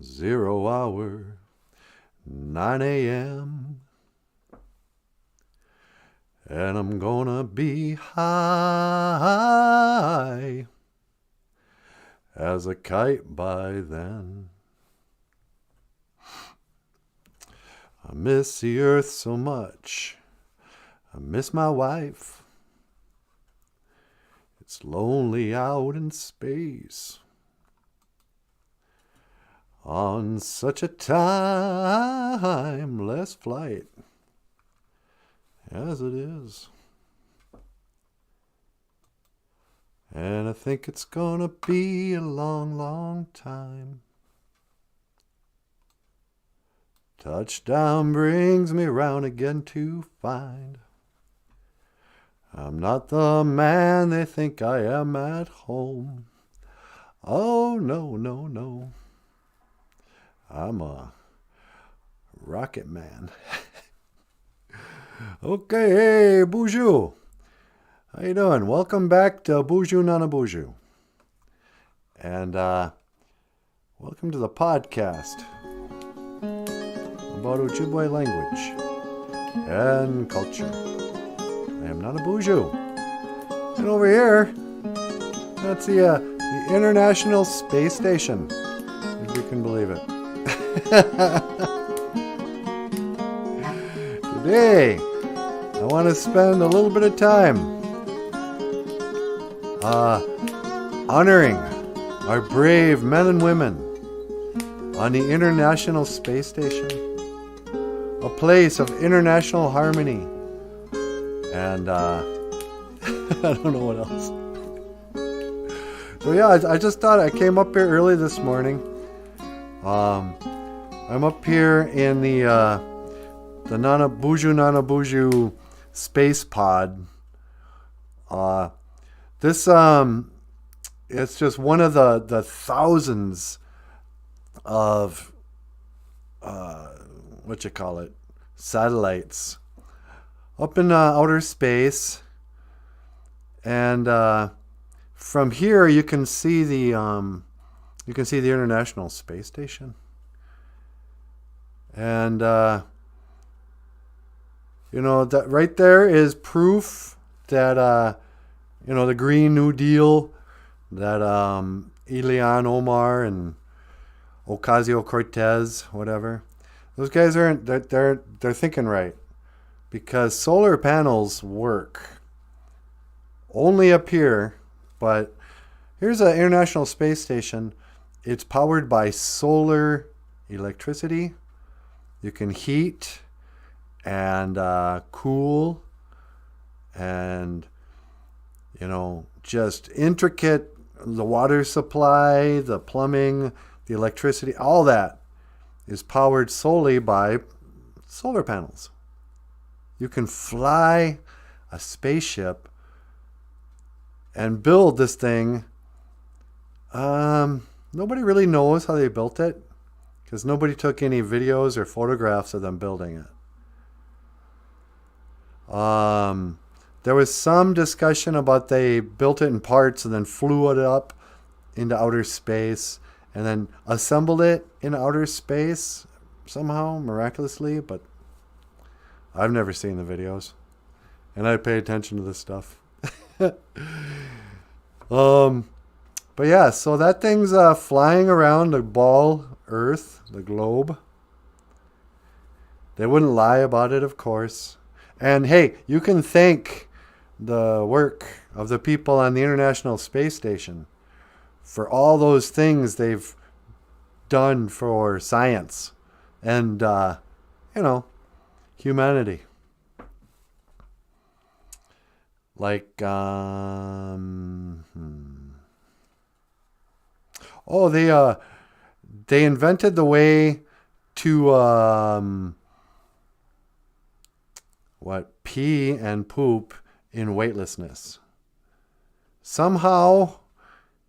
0 hour, 9 a.m. And I'm gonna be high as a kite by then. I miss the earth so much. I miss my wife. It's lonely out in space on such a timeless flight as it is. And I think it's gonna be a long, long time. Touchdown brings me round again to find I'm not the man they think I am at home. Oh, no, no, no. I'm a rocket man. Okay, hey, BOOZHOO. How you doing? Welcome back to BOOZHOO NANABOOZHOO. And welcome to the podcast about Ojibwe language and culture. I am NANABOOZHOO. And over here, that's the International Space Station, if you can believe it. Today, I want to spend a little bit of time honoring our brave men and women on the International Space Station, a place of international harmony, and I don't know what else. So yeah, I just thought I came up here early this morning. I'm up here in the BOOZHOO NANABOOZHOO space pod. This it's just one of the thousands of satellites up in outer space, and from here you can see the International Space Station, and that right there is proof that the Green New Deal that Elian Omar and Ocasio-Cortez, whatever, those guys they're thinking right, because solar panels work only up here, but here's an International Space Station. It's powered by solar electricity. You can heat and cool and just intricate, the water supply, the plumbing, the electricity, all that is powered solely by solar panels. You can fly a spaceship and build this thing. Nobody really knows how they built it, because nobody took any videos or photographs of them building it. There was some discussion about they built it in parts and then flew it up into outer space and then assembled it in outer space somehow, miraculously, but I've never seen the videos, and I pay attention to this stuff. But yeah, so that thing's flying around the ball Earth, the globe. They wouldn't lie about it, of course. And hey, you can thank the work of the people on the International Space Station for all those things they've done for science and, humanity. Like, they invented the way to pee and poop in weightlessness. Somehow,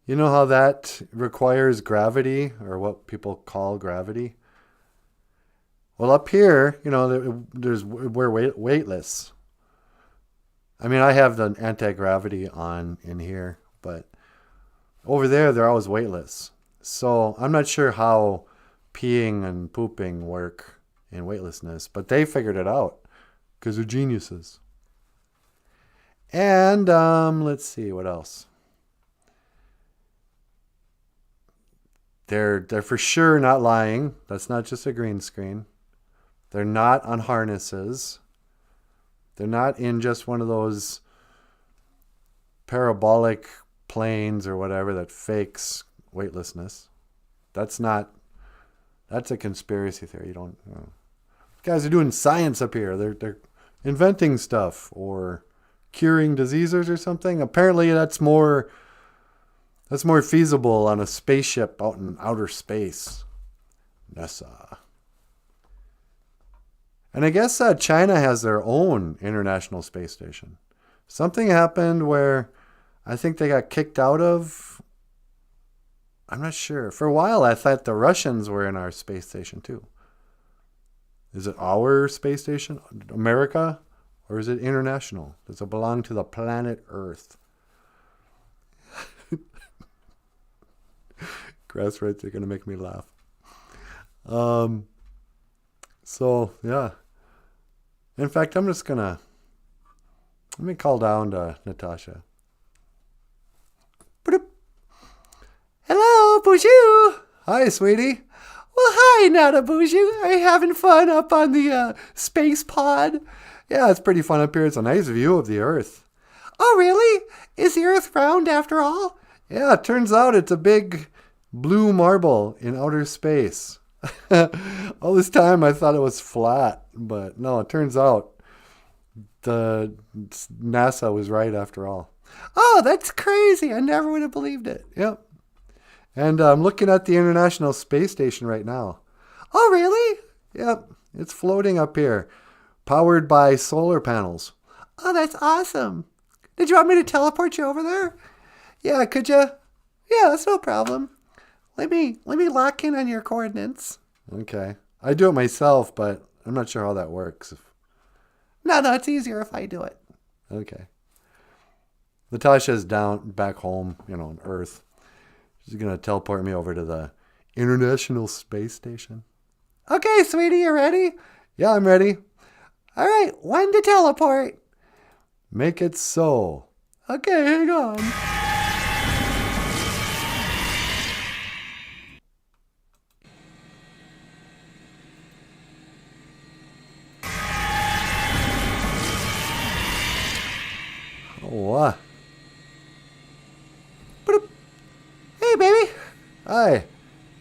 you know how that requires gravity, or what people call gravity? Well, up here, we're weightless. I mean, I have the anti-gravity on in here, but over there, they're always weightless. So I'm not sure how peeing and pooping work in weightlessness. But they figured it out because they're geniuses. And let's see, what else? They're for sure not lying. That's not just a green screen. They're not on harnesses. They're not in just one of those parabolic planes or whatever that fakes weightlessness. That's a conspiracy theory. You don't know. Guys are doing science up here. They're inventing stuff or curing diseases or something. Apparently that's more feasible on a spaceship out in outer space. NASA. And I guess China has their own International Space Station. Something happened where I think they got kicked out of. I'm not sure. For a while, I thought the Russians were in our space station too. Is it our space station, America, or is it international? Does it belong to the planet Earth? Grassroots are going to make me laugh. So, yeah. In fact, I'm just going to... Let me call down to Natasha. Hello, BOOZHOO. Hi, sweetie. Well, hi, NANABOOZHOO. Are you having fun up on the space pod? Yeah, it's pretty fun up here. It's a nice view of the Earth. Oh, really? Is the Earth round after all? Yeah, it turns out it's a big blue marble in outer space. All this time I thought it was flat, but no, it turns out the NASA was right after all. Oh, that's crazy. I never would have believed it. Yep. And I'm looking at the International Space Station right now. Oh, really? Yep. It's floating up here, powered by solar panels. Oh, that's awesome. Did you want me to teleport you over there? Yeah, could you? Yeah, that's no problem. Let me lock in on your coordinates. Okay. I do it myself, but I'm not sure how that works. No, it's easier if I do it. Okay. Natasha's back home, on Earth. She's going to teleport me over to the International Space Station. Okay, sweetie, you ready? Yeah, I'm ready. All right, when to teleport? Make it so. Okay, hang on. What? Hey, baby. Hi.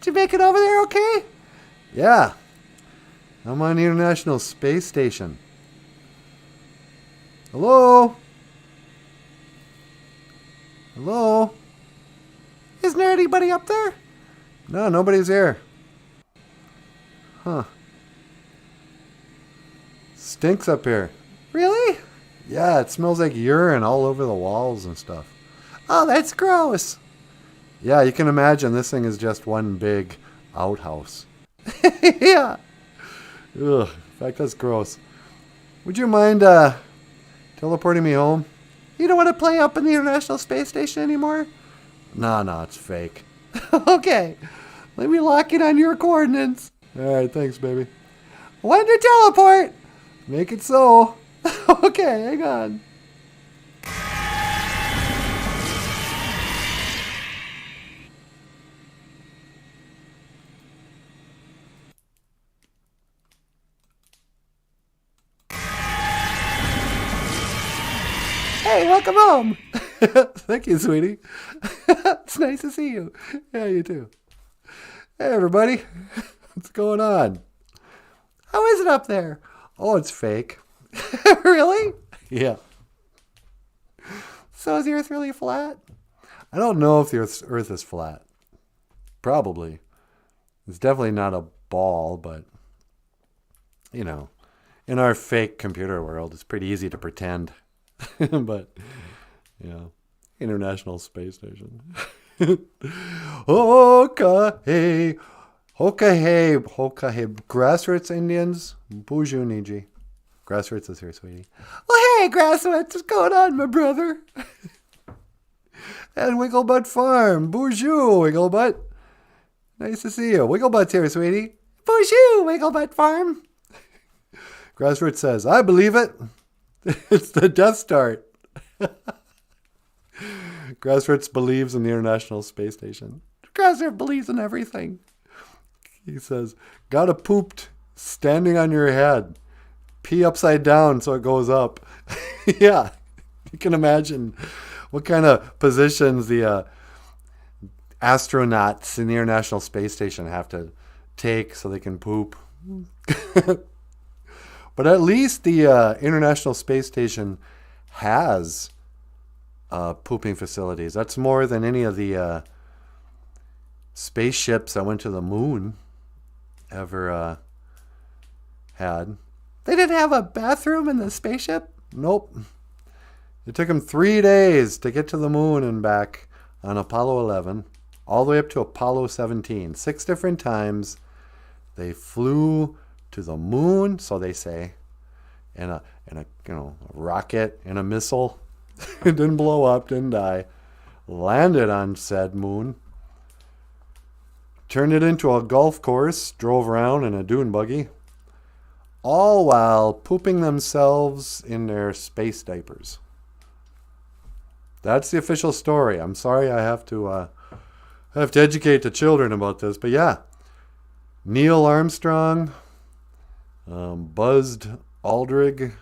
Did you make it over there okay? Yeah. I'm on the International Space Station. Hello? Hello? Isn't there anybody up there? No, nobody's here. Huh. Stinks up here. Really? Yeah, it smells like urine all over the walls and stuff. Oh, that's gross. Yeah, you can imagine this thing is just one big outhouse. Yeah. Ugh, in fact, that's gross. Would you mind teleporting me home? You don't want to play up in the International Space Station anymore? No, it's fake. Okay. Let me lock in on your coordinates. All right, thanks, baby. When to teleport? Make it so. Okay, hang on. Hey, welcome home. Thank you, sweetie. It's nice to see you. Yeah, you too. Hey, everybody. What's going on? How is it up there? Oh, it's fake. Really? Yeah. So is the Earth really flat? I don't know if the Earth is flat. Probably. It's definitely not a ball, but, in our fake computer world, it's pretty easy to pretend. But, International Space Station. Hoka-hey. Hoka-hey. Hoka-hey. Grassroots Indians. BOOZHOO Niji. Grassroots is here, sweetie. Well, hey, Grassroots. What's going on, my brother? And Wigglebutt Farm. BOOZHOO, Wigglebutt. Nice to see you. Wigglebutt's here, sweetie. BOOZHOO, Wigglebutt Farm. Grassroots says, I believe it. It's the Death Star. Grassroots believes in the International Space Station. Grassroots believes in everything. He says, gotta pooped standing on your head. Pee upside down so it goes up. Yeah, you can imagine what kind of positions the astronauts in the International Space Station have to take so they can poop. But at least the International Space Station has pooping facilities. That's more than any of the spaceships that went to the moon ever had. They didn't have a bathroom in the spaceship? Nope. It took them 3 days to get to the moon and back on Apollo 11, all the way up to Apollo 17. 6 different times they flew to the moon, so they say, in a rocket, in a missile. It didn't blow up, didn't die. Landed on said moon. Turned it into a golf course, drove around in a dune buggy. All while pooping themselves in their space diapers. That's the official story. I'm sorry I have to educate the children about this, but yeah. Neil Armstrong, Buzz Aldrin,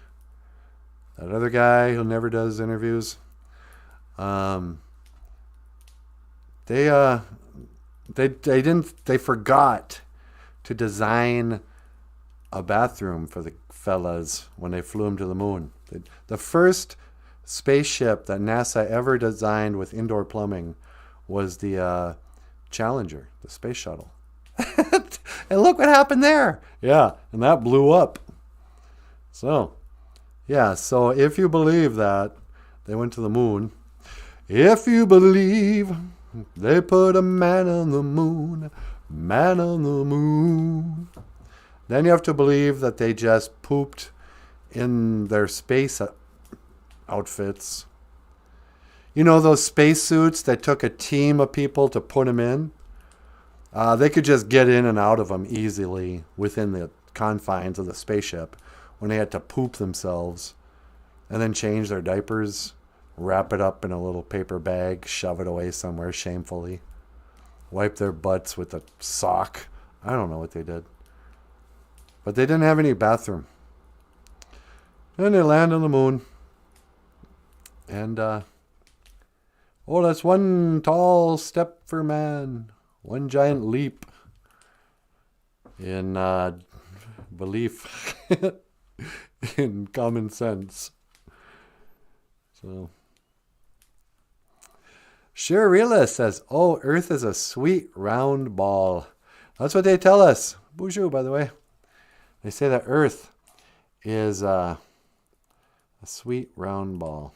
that other guy who never does interviews. They forgot to design a bathroom for the fellas when they flew them to the moon. The first spaceship that NASA ever designed with indoor plumbing was the Challenger, the space shuttle. And look what happened there. Yeah, and that blew up. So, yeah, so if you believe that they went to the moon, if you believe they put a man on the moon, then you have to believe that they just pooped in their space outfits. You know those spacesuits that took a team of people to put them in? They could just get in and out of them easily within the confines of the spaceship when they had to poop themselves and then change their diapers, wrap it up in a little paper bag, shove it away somewhere shamefully, wipe their butts with a sock. I don't know what they did. But they didn't have any bathroom. Then they land on the moon. And, that's one tall step for man, one giant leap in belief, in common sense. So, Shirila says, oh, Earth is a sweet round ball. That's what they tell us. BOOZHOO, by the way. They say that Earth is a sweet round ball.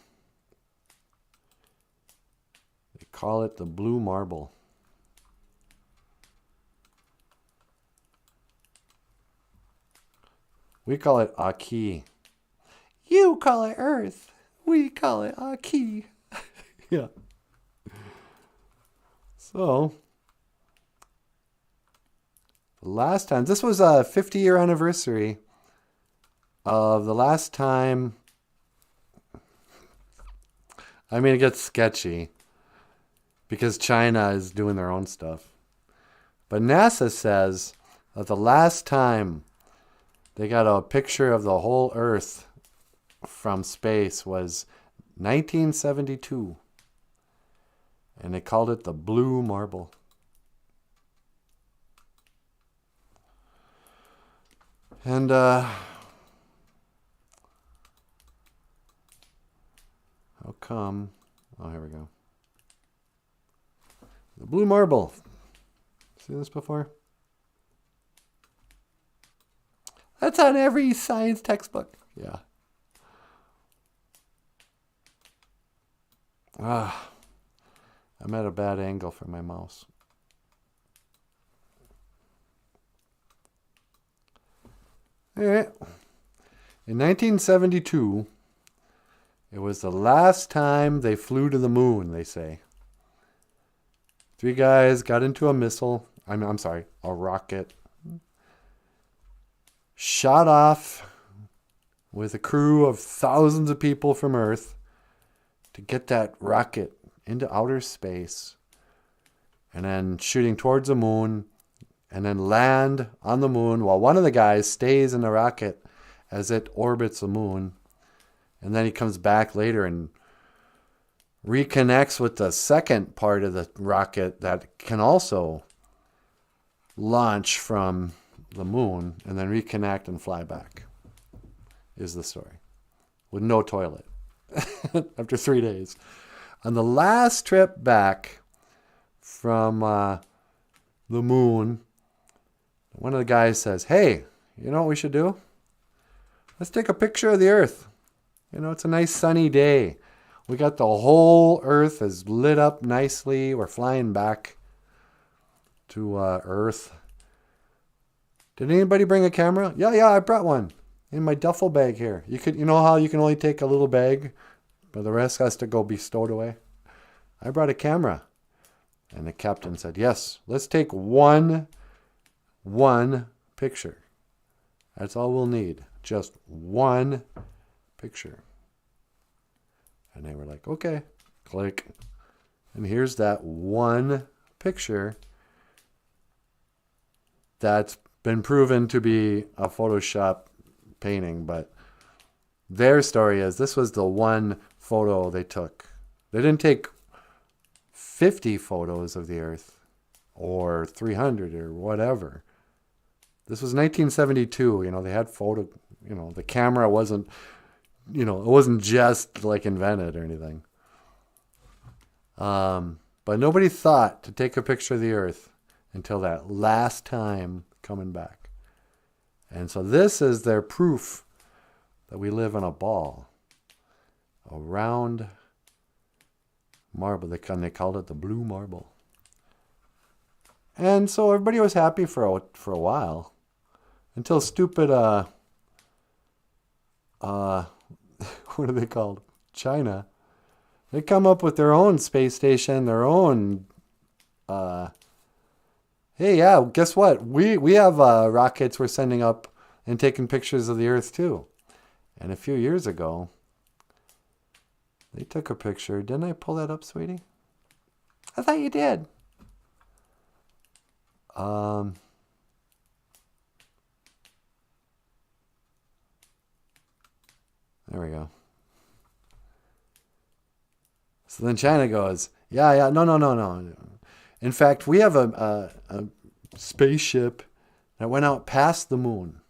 They call it the blue marble. We call it Aki. You call it Earth. We call it Aki. Yeah. So, the last time, this was a 50-year anniversary of the last time. I mean, it gets sketchy because China is doing their own stuff. But NASA says that the last time they got a picture of the whole Earth from space was 1972. And they called it the blue marble. And how come? Oh, here we go. The blue marble. Seen this before? That's on every science textbook. Yeah. I'm at a bad angle for my mouse. All right. In 1972, it was the last time they flew to the moon, they say. 3 guys got into a missile I'm sorry, a rocket shot off with a crew of thousands of people from Earth to get that rocket into outer space, and then shooting towards the moon, and then land on the moon while one of the guys stays in the rocket as it orbits the moon. And then he comes back later and reconnects with the second part of the rocket that can also launch from the moon and then reconnect and fly back, is the story. With no toilet after 3 days. On the last trip back from the moon, one of the guys says, hey, you know what we should do? Let's take a picture of the Earth. You know, it's a nice sunny day. We got the whole Earth is lit up nicely. We're flying back to Earth. Did anybody bring a camera? Yeah, I brought one in my duffel bag here. You know how you can only take a little bag, but the rest has to go be stowed away? I brought a camera. And the captain said, yes, let's take one picture. That's all we'll need. Just one picture. And they were like, okay, click. And here's that one picture that's been proven to be a Photoshop painting, but their story is this was the one photo they took. They didn't take 50 photos of the Earth or 300 or whatever. This was 1972. You know, they had photo, you know, the camera wasn't, you know, it wasn't just like invented or anything. But nobody thought to take a picture of the Earth until that last time coming back. And so this is their proof that we live in a ball, a round marble. They called it the blue marble. And so everybody was happy for a while, until stupid what are they called? China. They come up with their own space station, their own. Hey, yeah, guess what? We have rockets we're sending up and taking pictures of the Earth too. And a few years ago, they took a picture. Didn't I pull that up, sweetie? I thought you did. There we go. So then China goes, yeah, no. In fact, we have a spaceship that went out past the moon.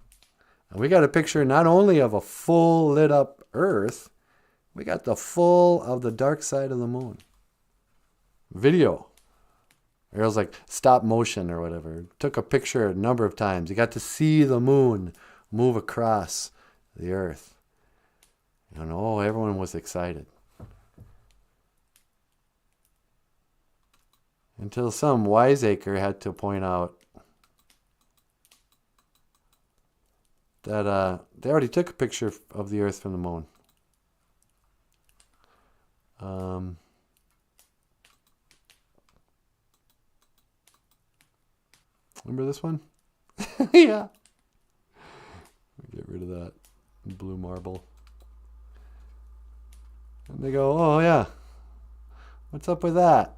And we got a picture not only of a full lit up Earth, we got the full of the dark side of the moon. Video. It was like stop motion or whatever. Took a picture a number of times. You got to see the moon move across the Earth. And everyone was excited. Until some wiseacre had to point out that they already took a picture of the Earth from the moon. Remember this one? Yeah. Get rid of that blue marble. And they go, oh yeah, what's up with that?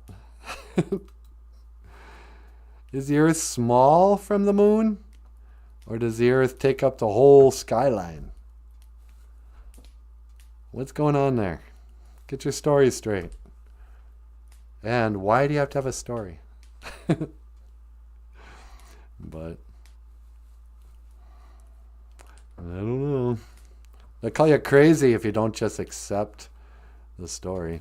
Is the Earth small from the moon? Or does the Earth take up the whole skyline? What's going on there? Get your story straight. And why do you have to have a story? But I don't know. They'll call you crazy if you don't just accept the story.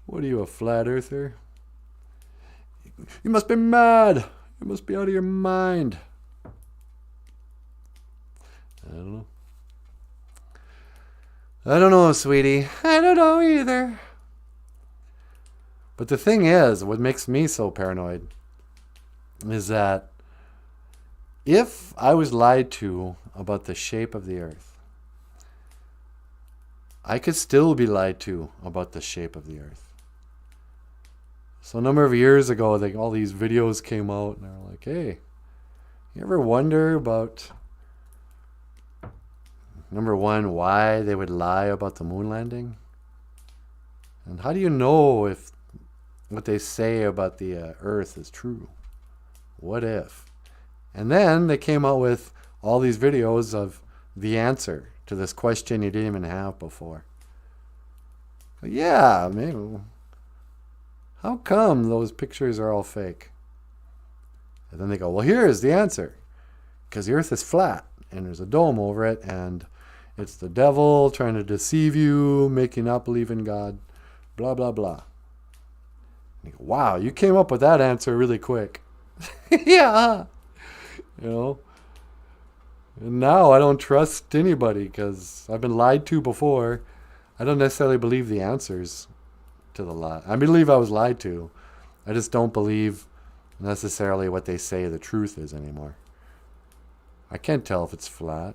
What are you, a flat earther? You must be mad. You must be out of your mind. I don't know, sweetie. I don't know either. But the thing is, what makes me so paranoid is that if I was lied to about the shape of the Earth, I could still be lied to about the shape of the Earth. So a number of years ago, like all these videos came out, and they're like, "Hey, you ever wonder about number one, why they would lie about the moon landing? And how do you know if what they say about the Earth is true? What if?" And then they came out with all these videos of the answer to this question you didn't even have before. Yeah, maybe. How come those pictures are all fake? And then they go, well, here's the answer. Because the Earth is flat, and there's a dome over it, and it's the devil trying to deceive you, make you not believe in God, blah, blah, blah. And you go, wow, you came up with that answer really quick. Yeah. You know? And now I don't trust anybody because I've been lied to before. I don't necessarily believe the answers to the lie. I believe I was lied to. I just don't believe necessarily what they say the truth is anymore. I can't tell if it's flat.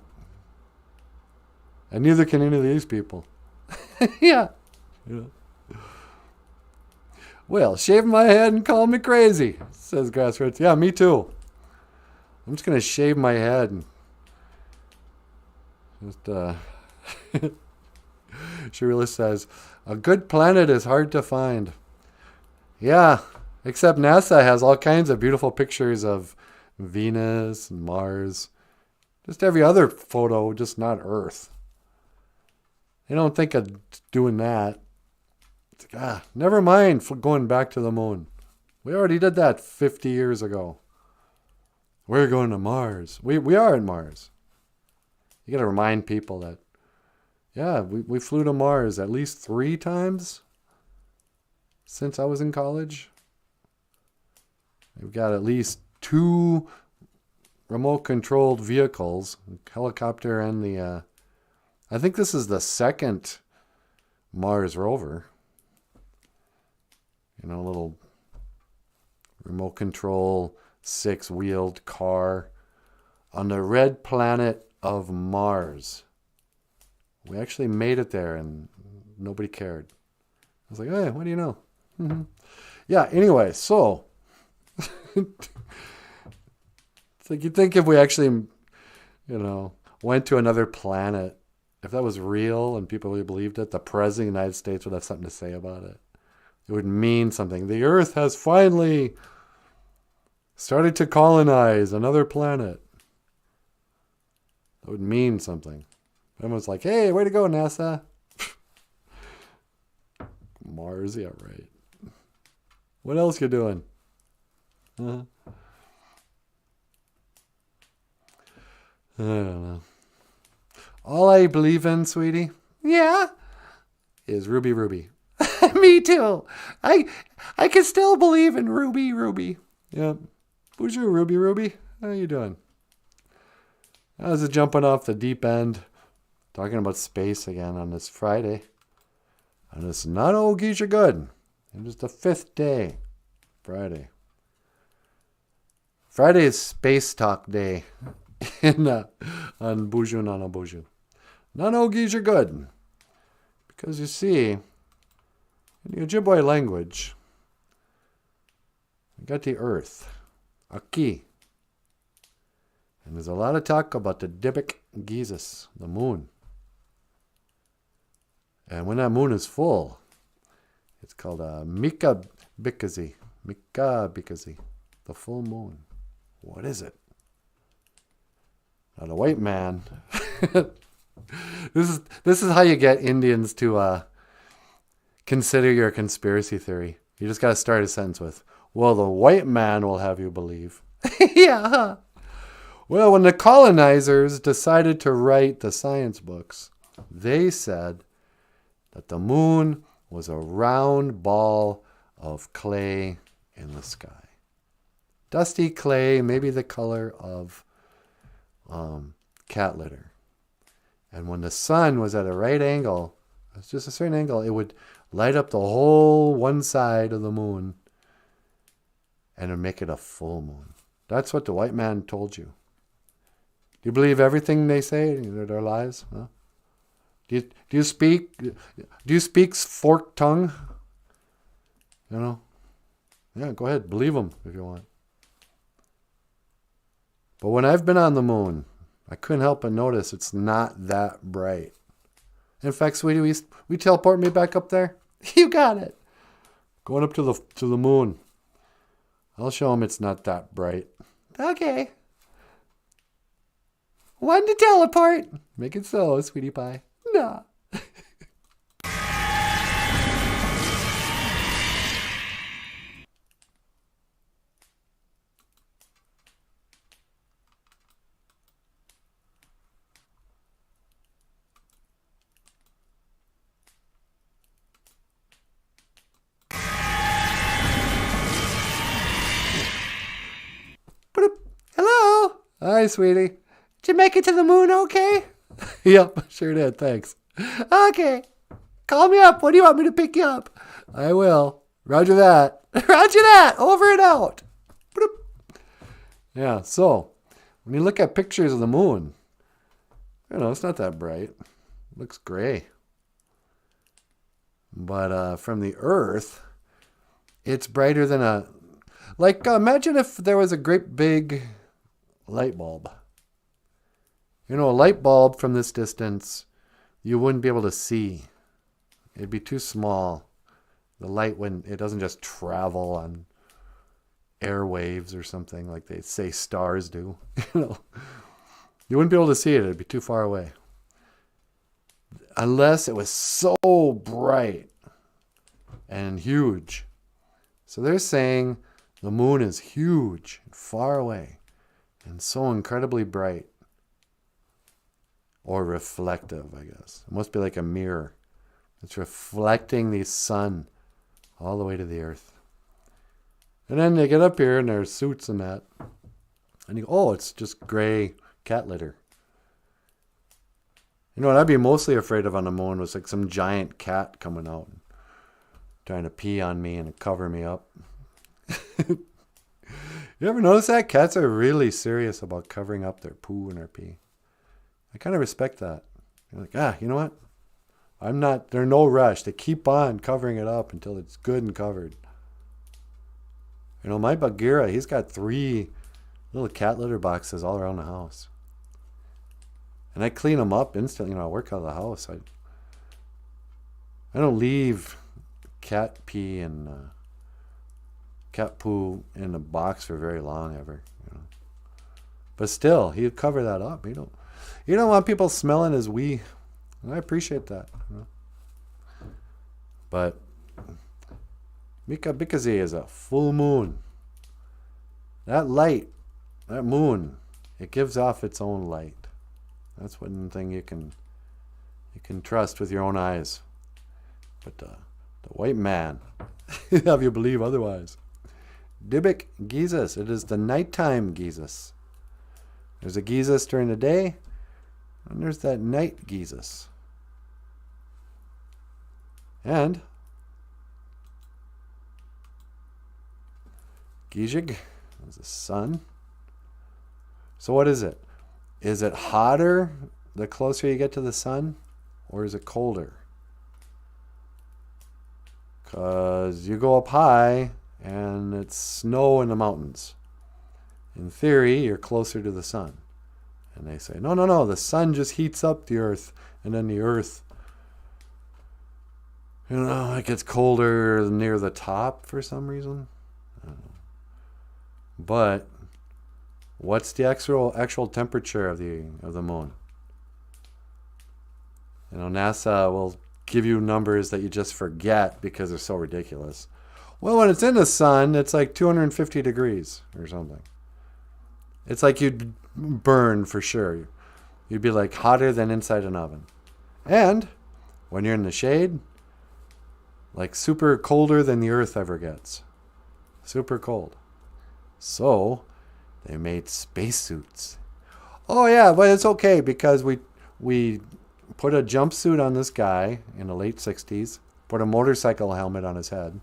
And neither can any of these people. Yeah. Well, shave my head and call me crazy, says Grassroots. Yeah, me too. I'm just going to shave my head and just, Shirley says, a good planet is hard to find. Yeah, except NASA has all kinds of beautiful pictures of Venus and Mars. Just every other photo, just not Earth. They don't think of doing that. It's like, never mind for going back to the moon. We already did that 50 years ago. We're going to Mars. We are in Mars. You got to remind people that, yeah, we flew to Mars at least 3 times since I was in college. We've got at least 2 remote-controlled vehicles, helicopter and the, I think this is the second Mars rover. You know, a little remote control 6-wheeled car on the red planet of Mars. We actually made it there and nobody cared. I was like, hey, what do you know? Mm-hmm. Yeah, anyway, so it's like you'd think if we actually, went to another planet, if that was real and people really believed it, the president of the United States would have something to say about it. It would mean something. The Earth has finally started to colonize another planet. That would mean something. Everyone's like, hey, way to go, NASA. Mars, yeah, right. What else you doing? I don't know. All I believe in, sweetie, yeah, is Ruby Ruby. Me too. I can still believe in Ruby Ruby. Yep. BOOZHOO Ruby Ruby. How you doing? I was jumping off the deep end, talking about space again on this Friday. And it's not all geese are good. It is the 5th day. Friday. Friday is Space Talk Day on BOOZHOO NANABOOZHOO. Not all geese are good. Because you see, in the Ojibwe language, we got the earth, Aki. And there's a lot of talk about the Dibik Gizis, the moon. And when that moon is full, it's called a Mika Bikazi. Mika Bikazi. The full moon. What is it? Not a white man. This is how you get Indians to consider your conspiracy theory. You just got to start a sentence with, well, the white man will have you believe. Yeah. Well, when the colonizers decided to write the science books, they said that the moon was a round ball of clay in the sky. Dusty clay, maybe the color of cat litter. And when the sun was at a right angle, it's just a certain angle, it would light up the whole one side of the moon and it would make it a full moon. That's what the white man told you. Do you believe everything they say? They're lies? Huh? Do you speak forked tongue? Yeah, go ahead. Believe them if you want. But when I've been on the moon, I couldn't help but notice it's not that bright. In fact, sweetie, we teleport me back up there? You got it. Going up to the moon. I'll show him it's not that bright. Okay. One to teleport. Make it so, sweetie pie. Nah. Hello. Hi, sweetie. Did you make it to the moon okay? Yep, sure did. Thanks. Okay. Call me up. When do you want me to pick you up? I will. Roger that. Roger that. Over and out. Yeah, so when you look at pictures of the moon, it's not that bright. It looks gray. But from the Earth, it's brighter than a... imagine if there was a great big light bulb. A light bulb from this distance, you wouldn't be able to see. It'd be too small. The light, it doesn't just travel on airwaves or something like they say stars do. You wouldn't be able to see it. It'd be too far away. Unless it was so bright and huge. So they're saying the moon is huge and far away and so incredibly bright. Or reflective, I guess. It must be like a mirror. It's reflecting the sun all the way to the Earth. And then they get up here in their suits and that. And you go, oh, it's just gray cat litter. What I'd be mostly afraid of on the moon was like some giant cat coming out and trying to pee on me and cover me up. You ever notice that? Cats are really serious about covering up their poo and their pee. I kind of respect that. You're like, you know what? There's no rush. They keep on covering it up until it's good and covered. My Bagheera, he's got 3 little cat litter boxes all around the house. And I clean them up instantly. I work out of the house. I don't leave cat pee and cat poo in a box for very long ever. But still, he'd cover that up. You don't want people smelling his wee. And I appreciate that. But because he is a full moon. That light, that moon, it gives off its own light. That's one thing you can trust with your own eyes. But the white man, have you believe otherwise. Dybbuk Jesus, it is the nighttime Jesus. There's a Jesus during the day, and there's that night Jesus. And Gijig is the sun. So what is it? Is it hotter the closer you get to the sun, or is it colder? Because you go up high and it's snow in the mountains. In theory, you're closer to the sun. And they say, no, the sun just heats up the earth, and then the earth, it gets colder near the top for some reason. I don't know. But what's the actual temperature of the moon? NASA will give you numbers that you just forget because they're so ridiculous. Well, when it's in the sun, it's like 250 degrees or something. It's like you'd burn for sure. You'd be like hotter than inside an oven. And when you're in the shade, like super colder than the earth ever gets. Super cold. So they made spacesuits. Oh yeah, but it's okay because we put a jumpsuit on this guy in the late 60s, put a motorcycle helmet on his head.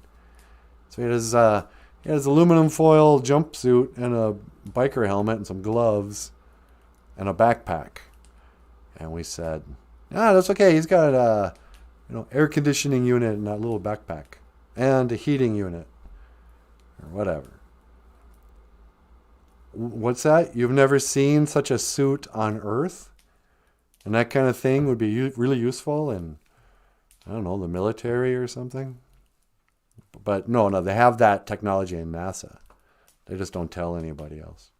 So he has aluminum foil jumpsuit and a biker helmet and some gloves and a backpack. And we said, that's okay. He's got a air conditioning unit in that little backpack and a heating unit. or whatever. What's that? You've never seen such a suit on Earth? And that kind of thing would be really useful in, I don't know, the military or something? But no, they have that technology in NASA. They just don't tell anybody else.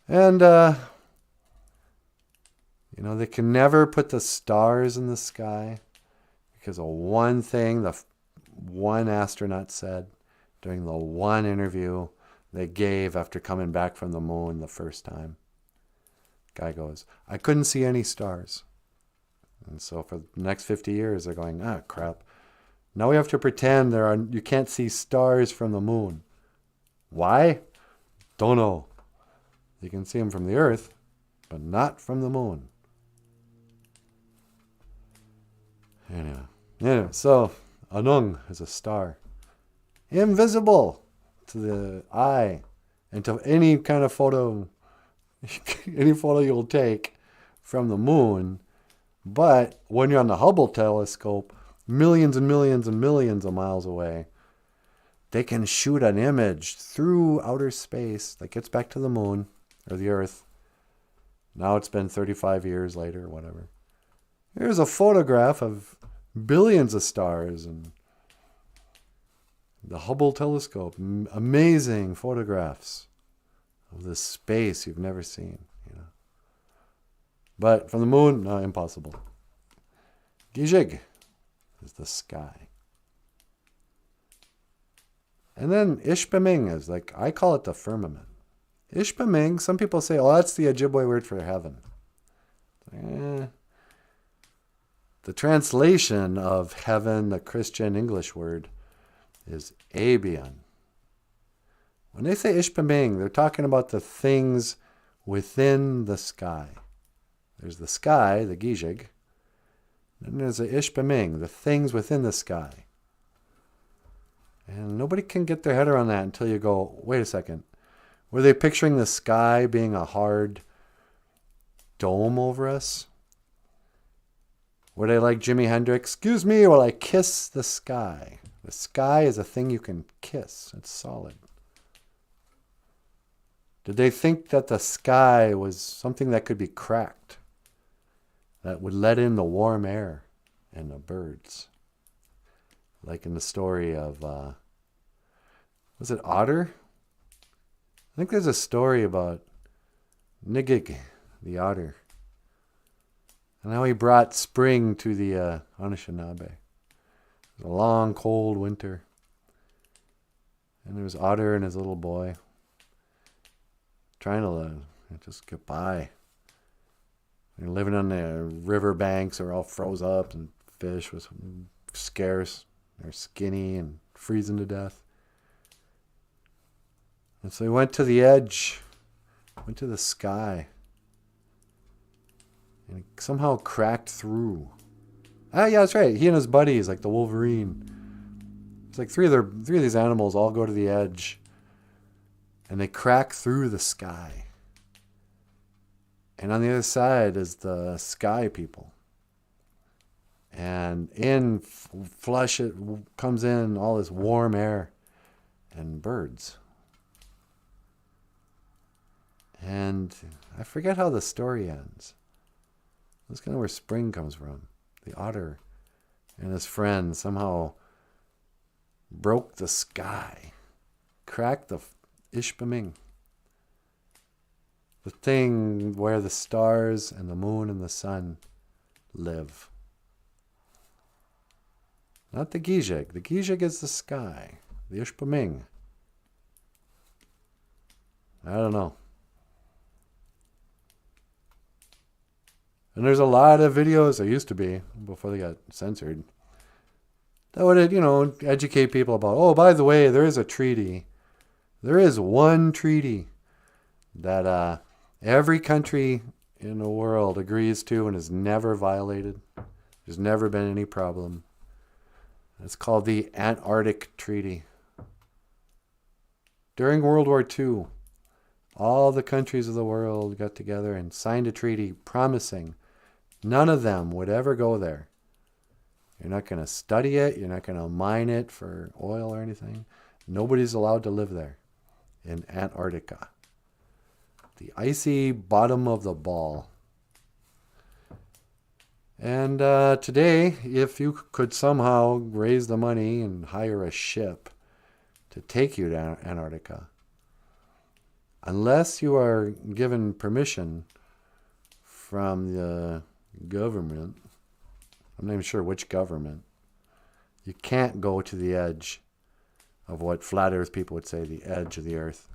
And, they can never put the stars in the sky because of one thing the one astronaut said during the one interview they gave after coming back from the moon the first time. Guy goes, I couldn't see any stars. And so for the next 50 years, they're going, crap. Now we have to pretend you can't see stars from the moon. Why? Don't know. You can see them from the Earth, but not from the moon. Anyway, so Anung is a star. Invisible to the eye and to any kind of photo, any photo you'll take from the moon. But when you're on the Hubble telescope, millions and millions and millions of miles away, they can shoot an image through outer space that gets back to the moon or the Earth. Now it's been 35 years later, whatever. Here's a photograph of billions of stars and the Hubble telescope. Amazing photographs of this space you've never seen. But from the moon, no, impossible. Gijig is the sky. And then Ishpeming is I call it the firmament. Ishpeming, some people say, that's the Ojibwe word for heaven. The translation of heaven, the Christian English word, is Abion. When they say Ishpeming, they're talking about the things within the sky. There's the sky, the Gijig. Then there's the Ishpeming, the things within the sky. And nobody can get their head around that until you go, wait a second. Were they picturing the sky being a hard dome over us? Were they like Jimi Hendrix? Excuse me while I kiss the sky. The sky is a thing you can kiss. It's solid. Did they think that the sky was something that could be cracked, that would let in the warm air and the birds? Like in the story of, was it Otter? I think there's a story about Nigig, the otter, and how he brought spring to the Anishinaabe. It was a long, cold winter, and there was Otter and his little boy trying to just get by. They're living on the river banks. They're all froze up, and fish was scarce. They're skinny and freezing to death. And so he went to the edge, went to the sky, and he somehow cracked through. Yeah, that's right. He and his buddies, like the Wolverine. It's like three of these animals all go to the edge, and they crack through the sky. And on the other side is the sky people. And in flush it comes in all this warm air and birds. And I forget how the story ends. That's kind of where spring comes from. The otter and his friend somehow broke the sky, cracked the Ishpeming, the thing where the stars and the moon and the sun live. Not the Gijig. The Gijig is the sky. The Ishpeming, I don't know. And there's a lot of videos, there used to be, before they got censored, that would, educate people about, by the way, there is a treaty. There is one treaty that every country in the world agrees to and is never violated. There's never been any problem. It's called the Antarctic Treaty. During World War II, all the countries of the world got together and signed a treaty promising none of them would ever go there. You're not going to study it. You're not going to mine it for oil or anything. Nobody's allowed to live there in Antarctica. The icy bottom of the ball. And today, if you could somehow raise the money and hire a ship to take you to Antarctica, unless you are given permission from the government, I'm not even sure which government, you can't go to the edge of what flat earth people would say, the edge of the earth,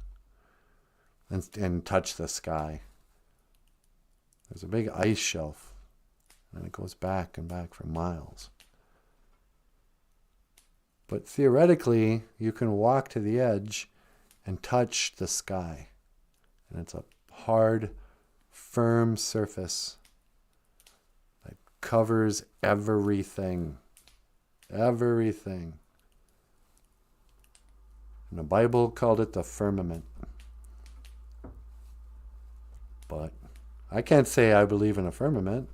and touch the sky. There's a big ice shelf, and it goes back and back for miles. But theoretically, you can walk to the edge and touch the sky. And it's a hard, firm surface that covers everything. Everything. And the Bible called it the firmament. But I can't say I believe in a firmament.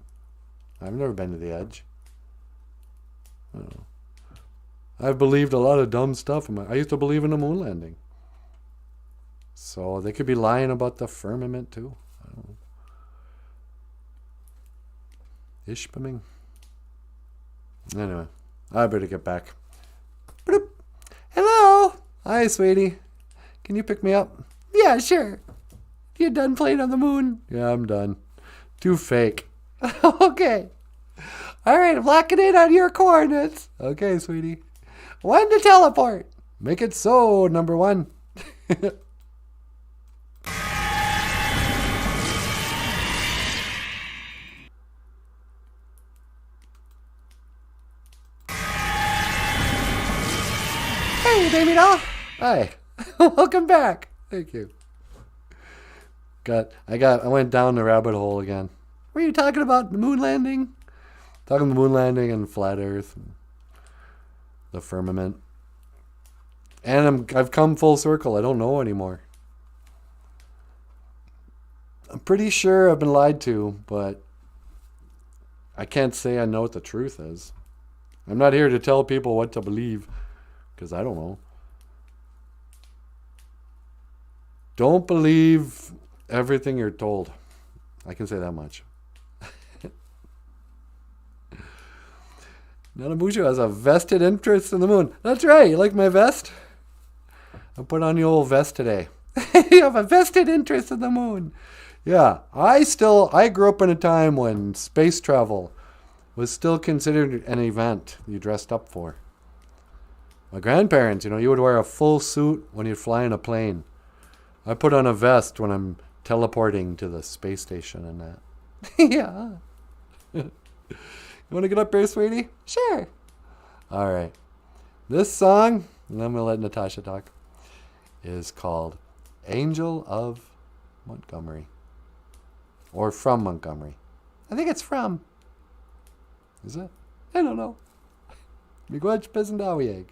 I've never been to the edge. I don't know. I've believed a lot of dumb stuff. I used to believe in the moon landing. So they could be lying about the firmament too. I don't know. Ishpaming. Anyway, I better get back. Bloop. Hello. Hi, sweetie. Can you pick me up? Yeah, sure. You done playing on the moon? Yeah, I'm done. Too fake. Okay. All right, I'm locking in on your coordinates. Okay, sweetie. When to teleport? Make it so, number one. Hey, baby doll. Hi. Welcome back. Thank you. I went down the rabbit hole again. Were you talking about the moon landing? Talking about the moon landing and flat earth. And the firmament. And I've come full circle. I don't know anymore. I'm pretty sure I've been lied to, but I can't say I know what the truth is. I'm not here to tell people what to believe, because I don't know. Don't believe everything you're told. I can say that much. NanaBOOZHOO has a vested interest in the moon. That's right. You like my vest? I put on the old vest today. You have a vested interest in the moon. Yeah. I grew up in a time when space travel was still considered an event you dressed up for. My grandparents, you would wear a full suit when you'd fly in a plane. I put on a vest when I'm teleporting to the space station and that. Yeah. You want to get up here, sweetie? Sure. All right. This song, and I'm going to let Natasha talk, is called Angel of Montgomery. Or From Montgomery. I think it's from. Is it? I don't know. Miigwech Pezendawieg.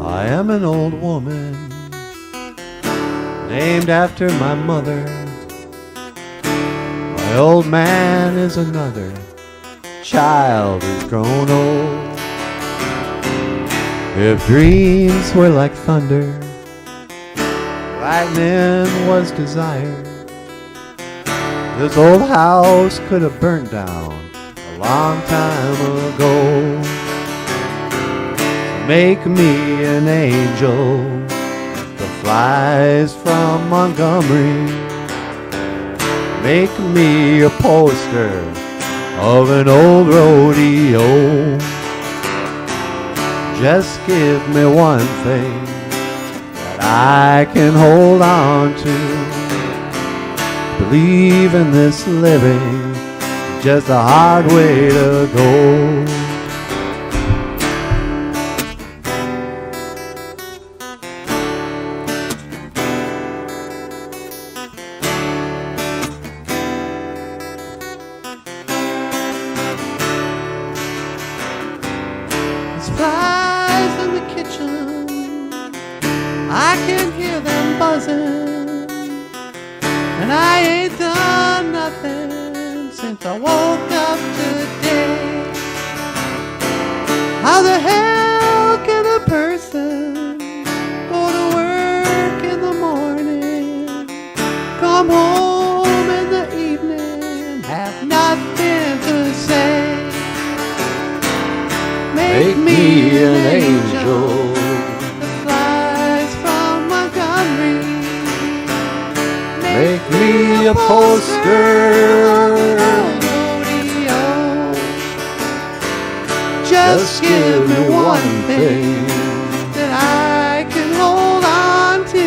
I am an old woman, named after my mother. My old man is another child who's grown old. If dreams were like thunder, lightning was desire, this old house could have burnt down a long time ago. Make me an angel that flies from Montgomery. Make me a poster of an old rodeo. Just give me one thing that I can hold on to. Believe in this living, just a hard way to go. I can hear them buzzing, and I ain't done nothing since I woke up today. How the hell can a person go to work in the morning, come home in the evening, have nothing to say? Make me an angel that flies from Montgomery. Make me a poster of rodeo. Just give me one thing that I can hold on to.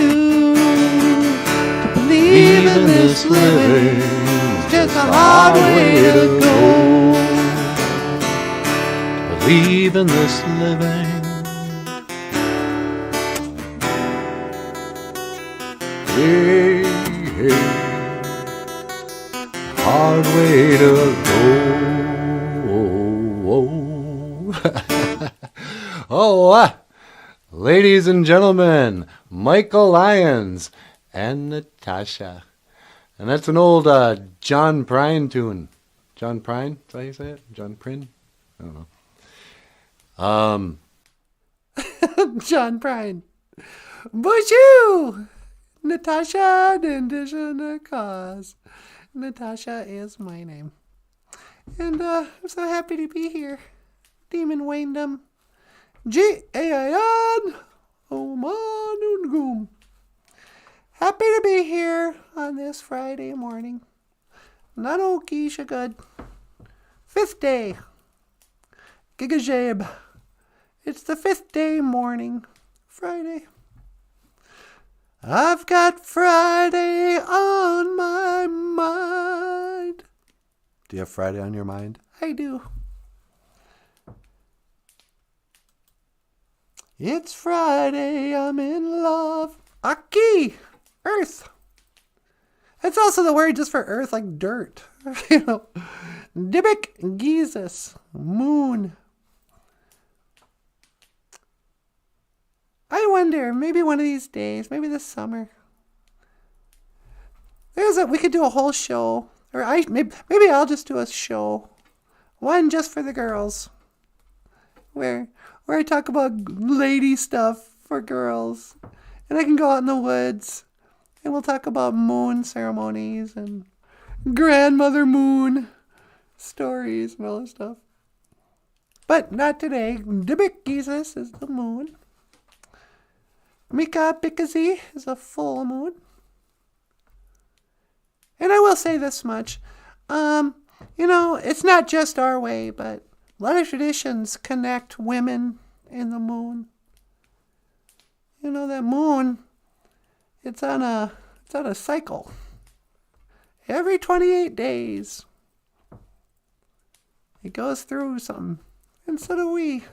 To believe in this living is just a hard way to go. Believe in this living. Hey, hey, hard way to go. Oh, ladies and gentlemen, Michael Lyons and Natasha. And that's an old John Prine tune. John Prine? Is that how you say it? John Prine? I don't know. John Prine. BOOZHOO! Natasha didn't the cause. Natasha is my name. And I'm so happy to be here. Demon Wayndom. G-A-I-N. Omanungoom. Happy to be here on this Friday morning. Nanokeisha good. 5th day. Gigajabe. It's the 5th day morning. Friday. I've got Friday on my mind. Do you have Friday on your mind? I do. It's Friday, I'm in love. Aki, earth. It's also the word just for earth, like dirt. You know. Dibik, Jesus, moon. I wonder, maybe one of these days, maybe this summer, we could do a whole show, or maybe I'll just do a show, one just for the girls, where I talk about lady stuff for girls, and I can go out in the woods, and we'll talk about moon ceremonies and grandmother moon stories and all this stuff. But not today. Dibik Jesus is the moon. Mika Bikazi is a full moon. And I will say this much. It's not just our way, but a lot of traditions connect women and the moon. You know, that moon, it's on a cycle. Every 28 days. It goes through something. And so do we.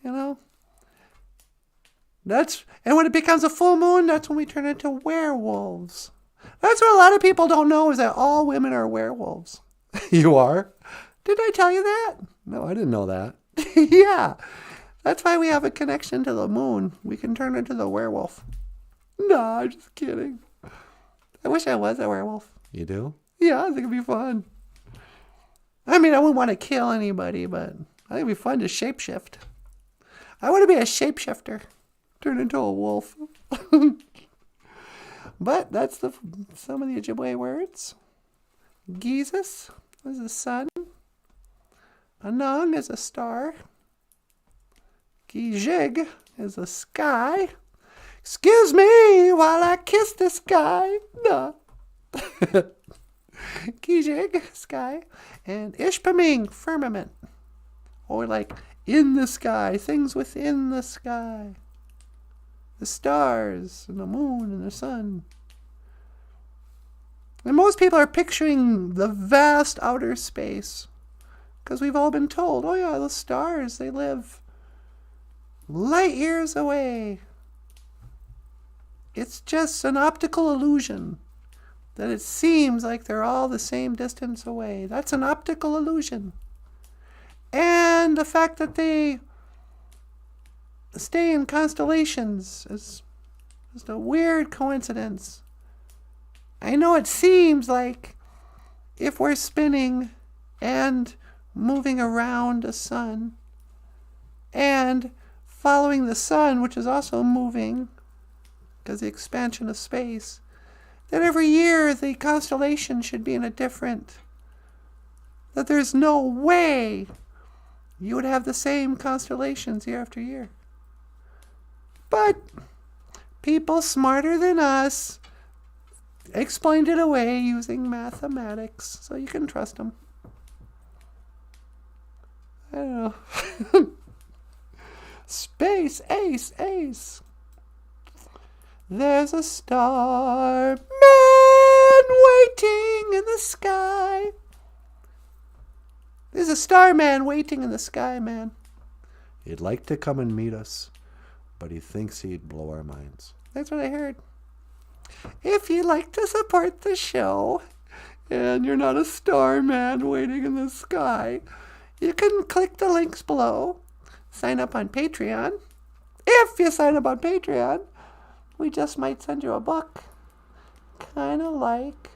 You know? And when it becomes a full moon, that's when we turn into werewolves. That's what a lot of people don't know, is that all women are werewolves. You are? Did I tell you that? No, I didn't know that. Yeah. That's why we have a connection to the moon. We can turn into the werewolf. No, I'm just kidding. I wish I was a werewolf. You do? Yeah, I think it'd be fun. I mean, I wouldn't want to kill anybody, but I think it'd be fun to shapeshift. I want to be a shapeshifter. Turn into a wolf. But that's some of the Ojibwe words. Jesus is the sun. Anang is a star. Gijig is a sky. Excuse me while I kiss the sky. No. Gijig, sky. And Ishpaming, firmament. Or like in the sky, things within the sky. The stars and the moon and the sun. And most people are picturing the vast outer space. Because we've all been told, oh yeah, the stars, they live light years away. It's just an optical illusion that it seems like they're all the same distance away. That's an optical illusion. And the fact that they stay in constellations. It's just a weird coincidence. I know it seems like if we're spinning and moving around a sun and following the sun, which is also moving because the expansion of space, that every year the constellation should be in a different, that there's no way you would have the same constellations year after year. But people smarter than us explained it away using mathematics, so you can trust them. I don't know. Space, ace, ace. There's a star man waiting in the sky. There's a starman waiting in the sky, man. He'd like to come and meet us, but he thinks he'd blow our minds. That's what I heard. If you'd like to support the show, and you're not a starman waiting in the sky, you can click the links below. Sign up on Patreon. If you sign up on Patreon, we just might send you a book. Kind of like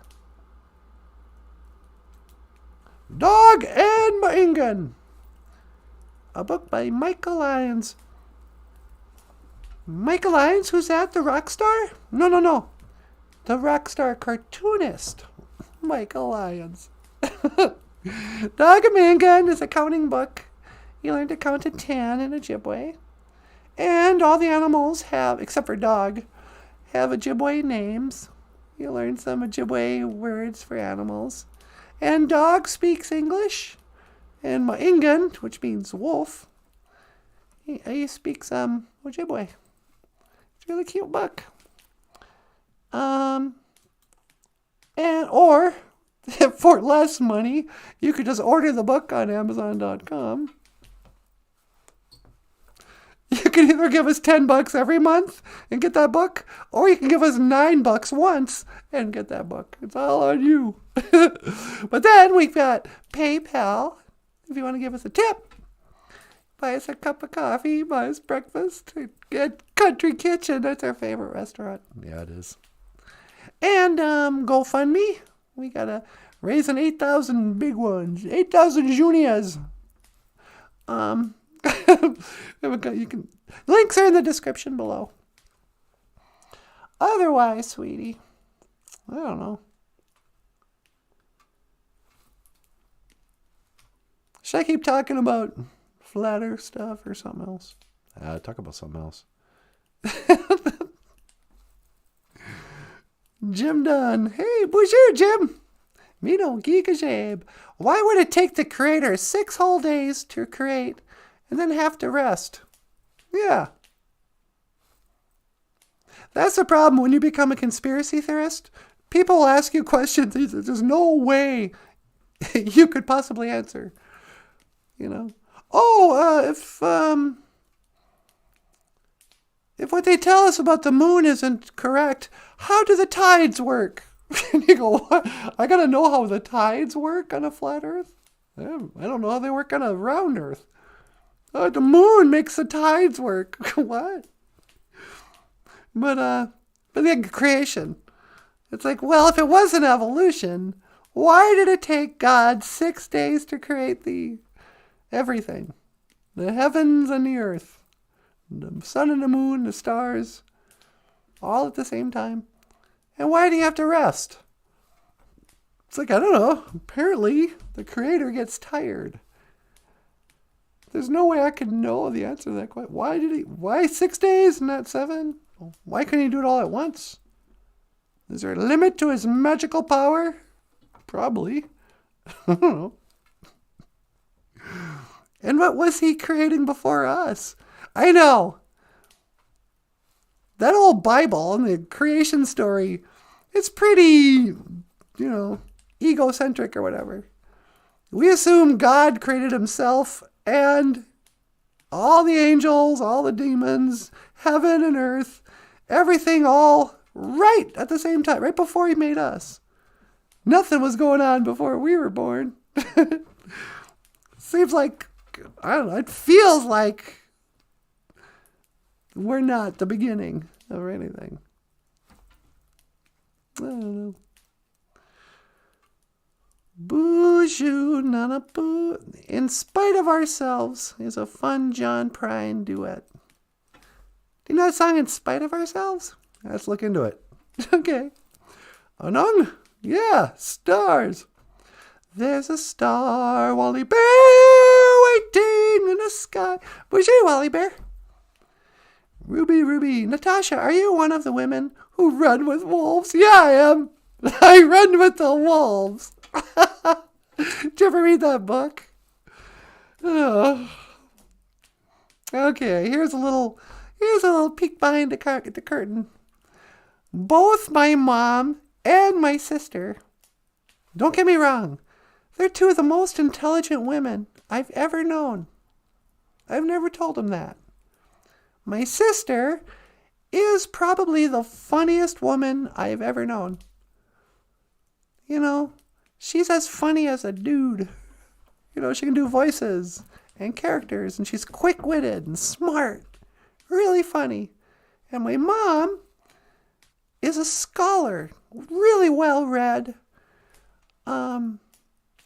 Dog and Maingan, a book by Michael Lyons. Michael Lyons, who's that? The rock star? No. The rock star cartoonist, Michael Lyons. Dog and Maingan is a counting book. You learn to count to 10 in Ojibwe. And all the animals have, except for dog, have Ojibwe names. You learn some Ojibwe words for animals. And dog speaks English. And Maingan, which means wolf, he speaks Ojibwe. It's a really cute book. And or for less money, you could just order the book on Amazon.com. You can either give us $10 every month and get that book, or you can give us $9 once and get that book. It's all on you. But then we've got PayPal. If you want to give us a tip, buy us a cup of coffee, buy us breakfast, get Country Kitchen. That's our favorite restaurant. Yeah, it is. And GoFundMe. We got to raise an 8,000 big ones, 8,000 juniors. You can. Links are in the description below. Otherwise, sweetie, I don't know. Should I keep talking about flat earth stuff or something else? Talk about something else. Jim Dunn. Hey, bonjour, Jim. Mino, Gigajab. Why would it take the creator 6 whole days to create and then have to rest? Yeah. That's the problem when you become a conspiracy theorist. People will ask you questions there's no way you could possibly answer. You know? If what they tell us about the moon isn't correct, how do the tides work? And you go, what? I gotta know how the tides work on a flat earth? I don't know how they work on a round earth. The moon makes the tides work. What? But the creation. It's like, well, if it wasn't evolution, why did it take God 6 days to create everything? The heavens and the earth. The sun and the moon, the stars, all at the same time. And why do you have to rest? It's like, I don't know. Apparently, the creator gets tired. There's no way I could know the answer to that question. Why 6 days and not 7? Why couldn't he do it all at once? Is there a limit to his magical power? Probably. I don't know. And what was he creating before us? I know. That old Bible and the creation story, it's pretty, egocentric or whatever. We assume God created himself and all the angels, all the demons, heaven and earth, everything all right at the same time, right before he made us. Nothing was going on before we were born. Seems like, I don't know, it feels like We're not the beginning of anything. I don't know. BOOZHOO NANABOOZHOO. In Spite of Ourselves is a fun John Prine duet. Do you know that song, In Spite of Ourselves? Let's look into it. Okay. Anong? Yeah, stars. There's a star, Wally Bear, waiting in the sky. BOOZHOO, Wally Bear. Ruby. Natasha, are you one of the women who run with wolves? Yeah, I am. I run with the wolves. Did you ever read that book? Oh. Okay, here's a little peek behind the curtain. Both my mom and my sister, don't get me wrong, they're two of the most intelligent women I've ever known. I've never told them that. My sister is probably the funniest woman I've ever known. You know, she's as funny as a dude. You know, she can do voices and characters, and she's quick-witted and smart. Really funny. And my mom is a scholar, really well-read,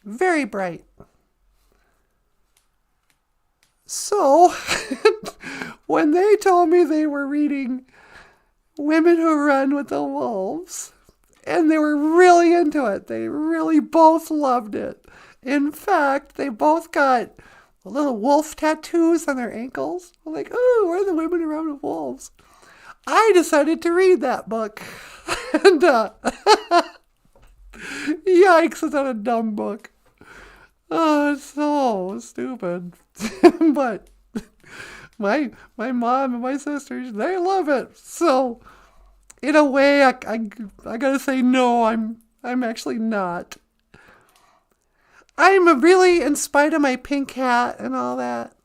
very bright. So, when they told me they were reading Women Who Run with the Wolves, and they were really into it, they really both loved it. In fact, they both got little wolf tattoos on their ankles. I'm like, oh, we're the Women Who Run with Wolves. I decided to read that book. And, yikes, it's not a dumb book. Oh, it's so stupid. But my mom and my sisters, they love it. So, in a way, I gotta say no, I'm actually not. I'm really, in spite of my pink hat and all that,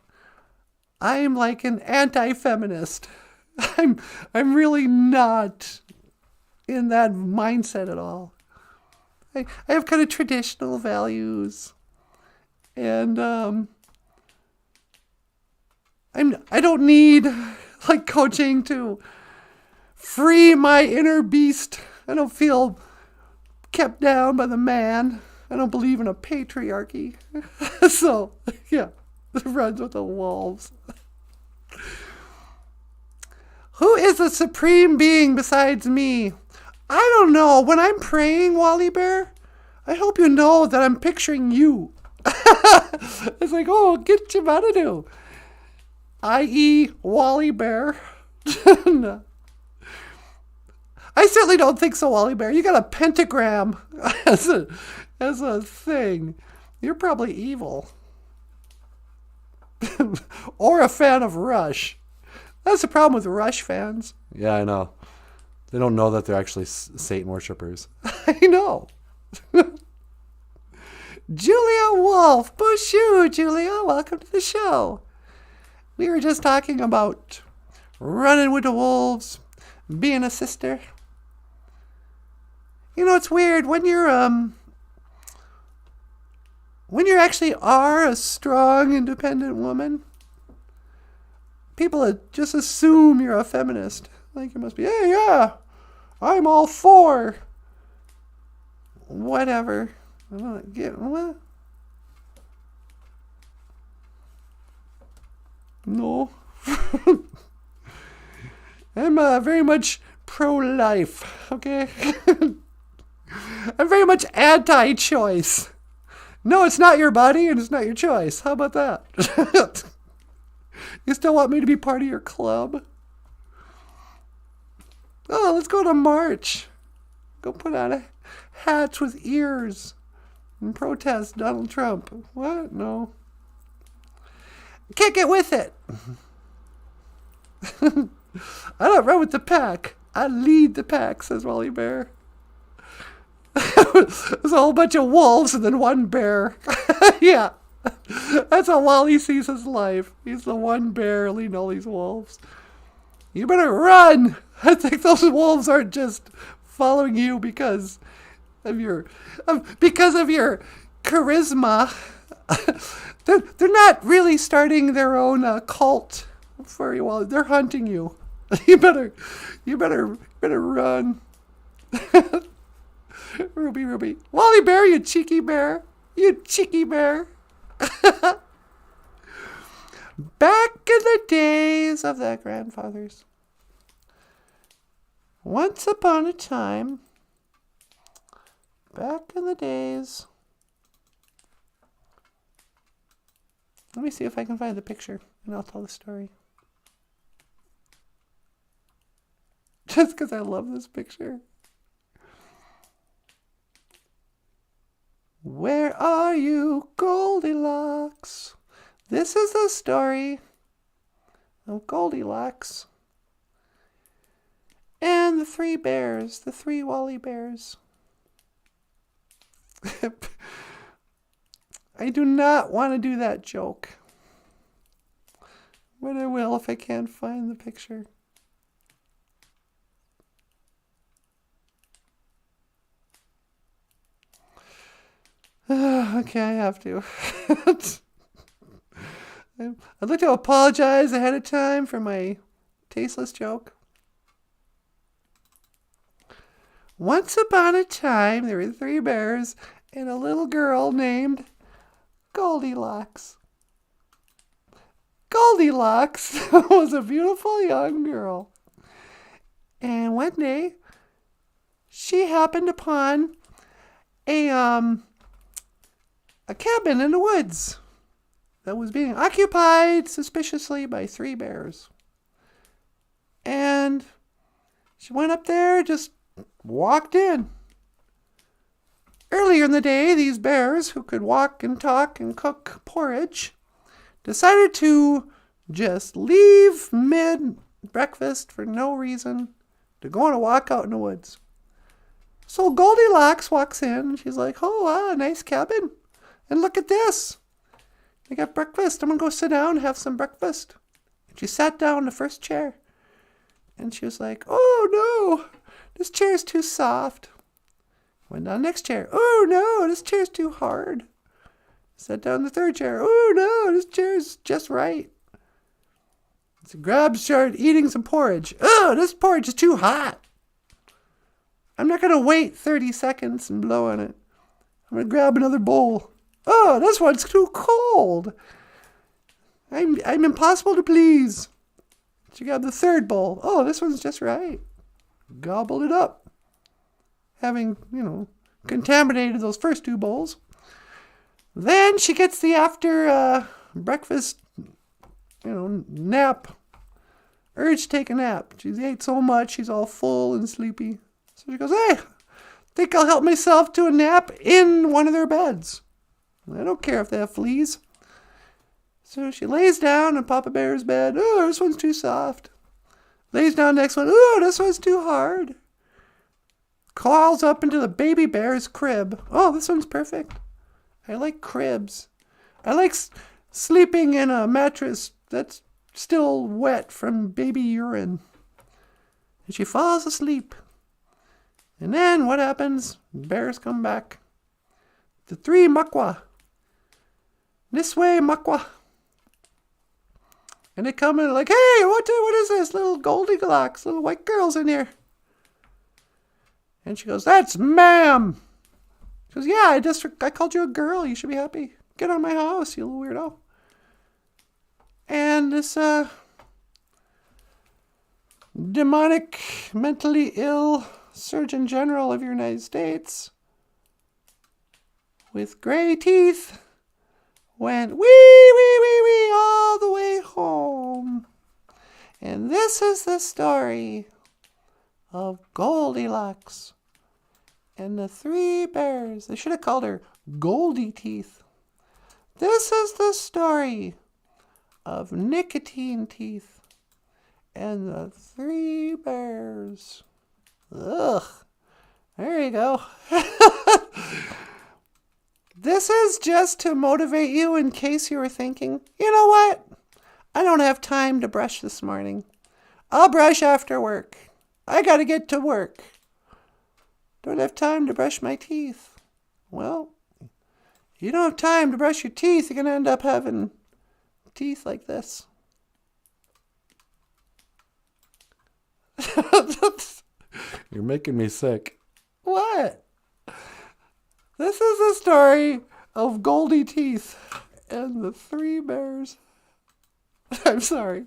I'm like an anti-feminist. I'm really not in that mindset at all. I have kind of traditional values, and I don't need like coaching to free my inner beast. I don't feel kept down by the man. I don't believe in a patriarchy. So, yeah, it runs with the wolves. Who is the supreme being besides me? I don't know. When I'm praying, Wally Bear, I hope you know that I'm picturing you. It's like, oh, get Chibadadu. I.e. Wally Bear. No. I certainly don't think so, Wally Bear. You got a pentagram as a thing. You're probably evil. Or a fan of Rush. That's the problem with Rush fans. Yeah, I know. They don't know that they're actually Satan worshippers. I know. Julia Wolf. BOOZHOO, Julia. Welcome to the show. We were just talking about running with the wolves, being a sister. You know, it's weird when you're actually are a strong, independent woman, people just assume you're a feminist. Like, you must be, hey, yeah, I'm all for whatever. What? No. I'm very much pro-life, okay? I'm very much anti-choice. No, it's not your body and it's not your choice. How about that? You still want me to be part of your club? Oh, let's go to March. Go put on hats with ears and protest Donald Trump. What? No. Can't get with it. I don't run with the pack. I lead the pack, says Wally Bear. There's a whole bunch of wolves and then one bear. Yeah. That's how Wally sees his life. He's the one bear leading all these wolves. You better run. I think those wolves aren't just following you because of your charisma. They're not really starting their own cult Furry wally, they're hunting you. You better run. Ruby. Wally bear, you cheeky bear. You cheeky bear. Back in the days of their grandfathers. Once upon a time. Back in the days. Let me see if I can find the picture, and I'll tell the story. Just because I love this picture. Where are you, Goldilocks? This is the story of Goldilocks and the three bears, the three Wally bears. I do not want to do that joke, but I will if I can't find the picture. Okay, I have to. I'd like to apologize ahead of time for my tasteless joke. Once upon a time, there were three bears and a little girl named Goldilocks. Goldilocks was a beautiful young girl. And one day, she happened upon a cabin in the woods that was being occupied suspiciously by three bears. And she went up there, just walked in. Earlier in the day, these bears, who could walk and talk and cook porridge, decided to just leave mid-breakfast for no reason to go on a walk out in the woods. So Goldilocks walks in, and she's like, oh, wow, nice cabin. And look at this. I got breakfast. I'm going to go sit down and have some breakfast. And she sat down in the first chair. And she was like, oh, no, this chair is too soft. Went down the next chair. Oh, no, this chair is too hard. Sat down in the third chair. Oh, no, this chair is just right. So started eating some porridge. Oh, this porridge is too hot. I'm not going to wait 30 seconds and blow on it. I'm going to grab another bowl. Oh, this one's too cold. I'm impossible to please. She grabbed the third bowl. Oh, this one's just right. Gobbled it up. Having, contaminated those first two bowls. Then she gets the after breakfast, nap. Urge to take a nap. She's ate so much, she's all full and sleepy. So she goes, hey, think I'll help myself to a nap in one of their beds. I don't care if they have fleas. So she lays down in Papa Bear's bed. Oh, this one's too soft. Lays down next one. Oh, this one's too hard. Crawls up into the baby bear's crib. Oh, this one's perfect. I like cribs. I like sleeping in a mattress that's still wet from baby urine. And she falls asleep. And then what happens? Bears come back. The three Makwa. This way, Makwa. And they come in like, hey, what is this? Little Goldilocks, little white girl's in here. And she goes, that's ma'am. She goes, yeah, I called you a girl. You should be happy. Get out of my house, you little weirdo. And this demonic, mentally ill Surgeon General of the United States with gray teeth went wee all the way home. And this is the story of Goldilocks and the three bears. They should have called her Goldie Teeth. This is the story of Nicotine Teeth and the three bears. Ugh. There you go. This is just to motivate you in case you were thinking, you know what? I don't have time to brush this morning. I'll brush after work. I got to get to work. Don't have time to brush my teeth. Well, you don't have time to brush your teeth, you're going to end up having teeth like this. You're making me sick. What? This is the story of Goldie Teeth and the three bears. I'm sorry.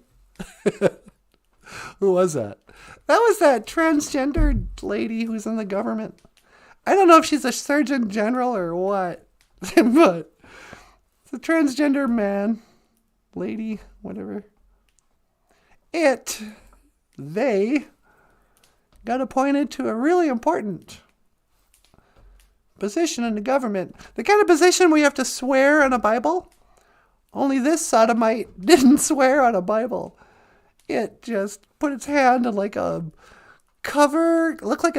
Who was that? That was that transgendered lady who's in the government. I don't know if she's a surgeon general or what, but it's a transgender man, lady, whatever. They got appointed to a really important position in the government. The kind of position where you have to swear on a Bible. Only this sodomite didn't swear on a Bible. It just put its hand on like a cover. It looked like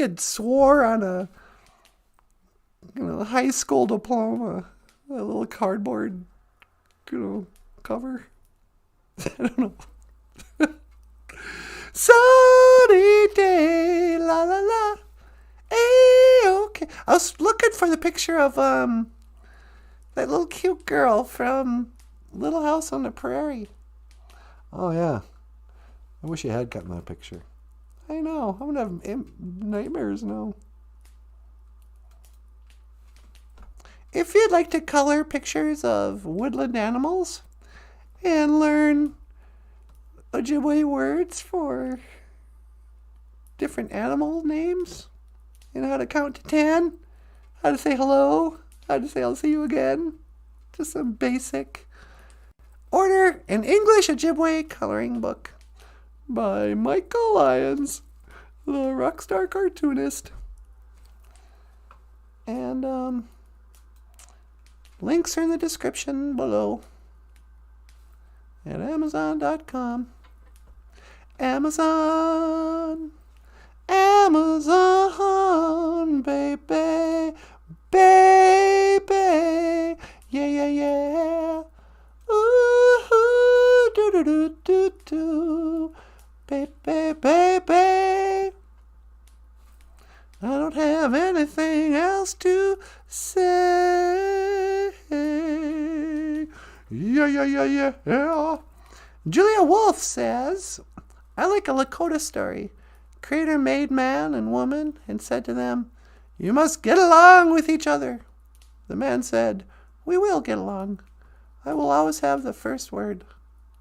it swore on a high school diploma. A little cardboard cover. I don't know. Sunny day, la la la. Hey, okay. I was looking for the picture of that little cute girl from Little House on the Prairie. Oh yeah, I wish you had gotten that picture. I know. I'm gonna have nightmares now. If you'd like to color pictures of woodland animals and learn Ojibwe words for different animal names, and how to count to 10, how to say hello, how to say I'll see you again, just some basic. Order an English Ojibwe coloring book by Michael Lyons, the rockstar cartoonist. And links are in the description below at Amazon.com. Amazon, baby, baby, yeah, yeah, yeah. Ooh, do do do do do, baby, baby. I don't have anything else to say. Yeah, yeah, yeah, yeah, yeah. Julia Wolf says, I like a Lakota story. Creator made man and woman and said to them, you must get along with each other. The man said, we will get along. I will always have the first word.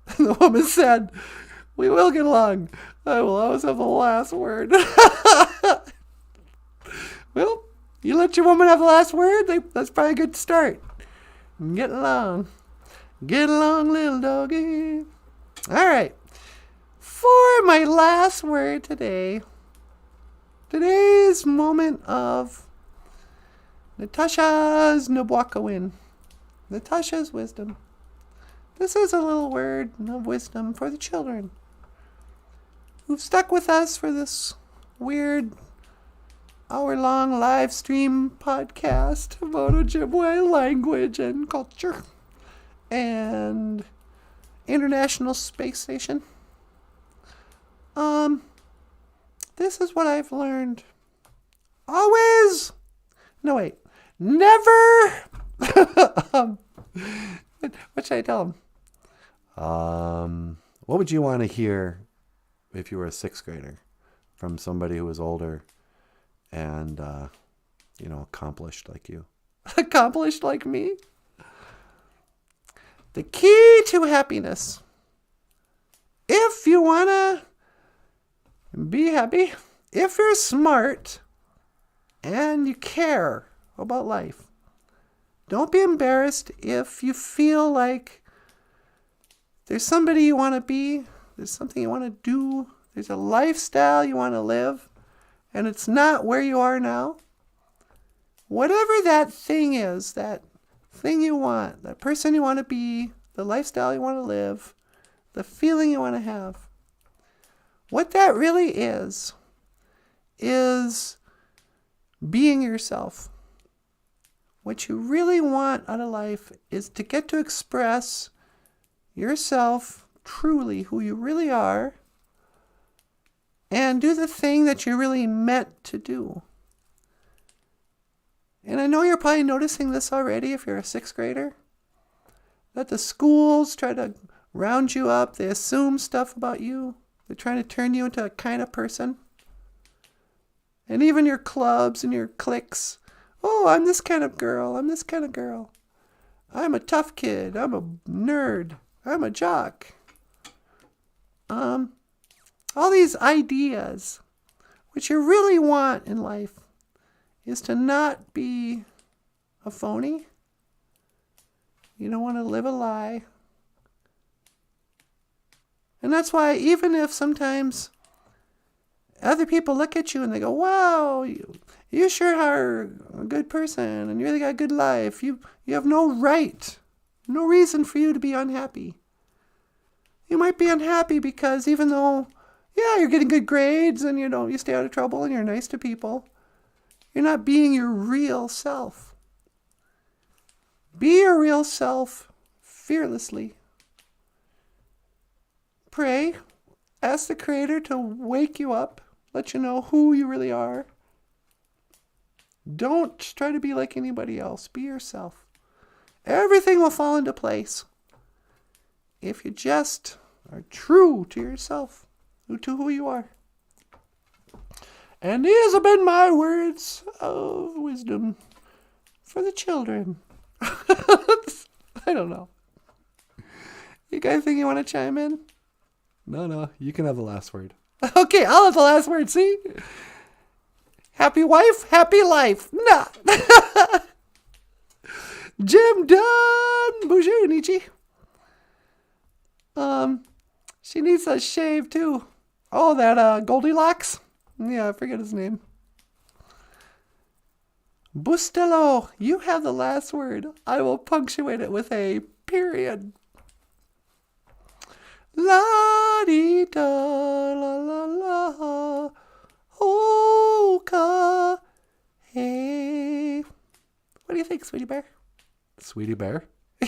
And the woman said, we will get along. I will always have the last word. Well, you let your woman have the last word, that's probably a good start. Get along. Get along, little doggy. All right. For my last word today, today's moment of Natasha's Nabwakawin. Natasha's wisdom. This is a little word of wisdom for the children who've stuck with us for this weird hour-long live stream podcast about Ojibwe language and culture and International Space Station. This is what I've learned. Always. No, wait. Never. What should I tell them? What would you want to hear if you were a sixth grader from somebody who was older and, accomplished like you? Accomplished like me? The key to happiness. If you want to be happy, if you're smart and you care about life, don't be embarrassed if you feel like there's somebody you want to be, there's something you want to do, there's a lifestyle you want to live, and it's not where you are now. Whatever that thing is, that thing you want, that person you want to be, the lifestyle you want to live, the feeling you want to have, what that really is being yourself. What you really want out of life is to get to express yourself truly, who you really are, and do the thing that you're really meant to do. And I know you're probably noticing this already if you're a sixth grader, that the schools try to round you up. They assume stuff about you. They're trying to turn you into a kind of person. And even your clubs and your cliques. Oh, I'm this kind of girl. I'm this kind of girl. I'm a tough kid. I'm a nerd. I'm a jock. All these ideas, what you really want in life is to not be a phony. You don't want to live a lie. And that's why even if sometimes other people look at you and they go, wow, you sure are a good person and you really got a good life. You have no right, no reason for you to be unhappy. You might be unhappy because even though, yeah, you're getting good grades and you stay out of trouble and you're nice to people, you're not being your real self. Be your real self fearlessly. Pray. Ask the Creator to wake you up, let you know who you really are. Don't try to be like anybody else. Be yourself. Everything will fall into place if you just are true to yourself, to who you are. And these have been my words of wisdom for the children. I don't know. You guys think you want to chime in? No, you can have the last word. Okay, I'll have the last word, see? Happy wife, happy life. Nah. Jim done. BOOZHOO, Nietzsche. She needs a shave too. Oh, that Goldilocks? Yeah, I forget his name. Bustelo, you have the last word. I will punctuate it with a period. La-dee-da, la-la-la, ho-ka, hey. What do you think, Sweetie Bear? Sweetie Bear?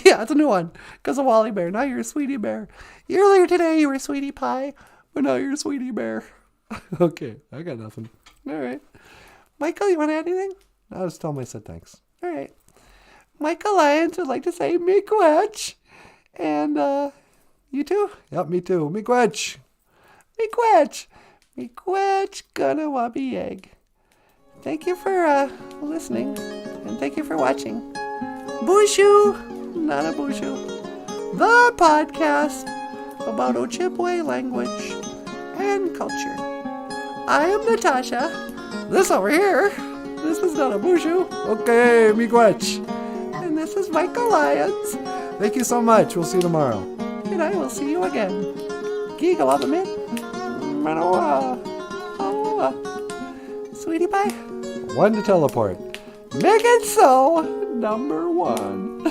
Yeah, it's a new one. Because of Wally Bear. Now you're a Sweetie Bear. Earlier today you were Sweetie Pie, but now you're Sweetie Bear. Okay, I got nothing. All right. Michael, you want to add anything? I'll just tell him I said thanks. All right. Michael Lyons would like to say miigwech. And, you too? Yep, me too. Miigwech. Miigwech. Miigwech gonna wabi egg. Thank you for listening. And thank you for watching. BOOZHOO NANABOOZHOO, the podcast about Ojibwe language and culture. I am Natasha. This over here, this is NANABOOZHOO. Okay, miigwech. And this is Michael Lyons. Thank you so much. We'll see you tomorrow. And I will see you again. Gigalabamit. Manoa. Sweetie pie. One to teleport. Make it so. Number one.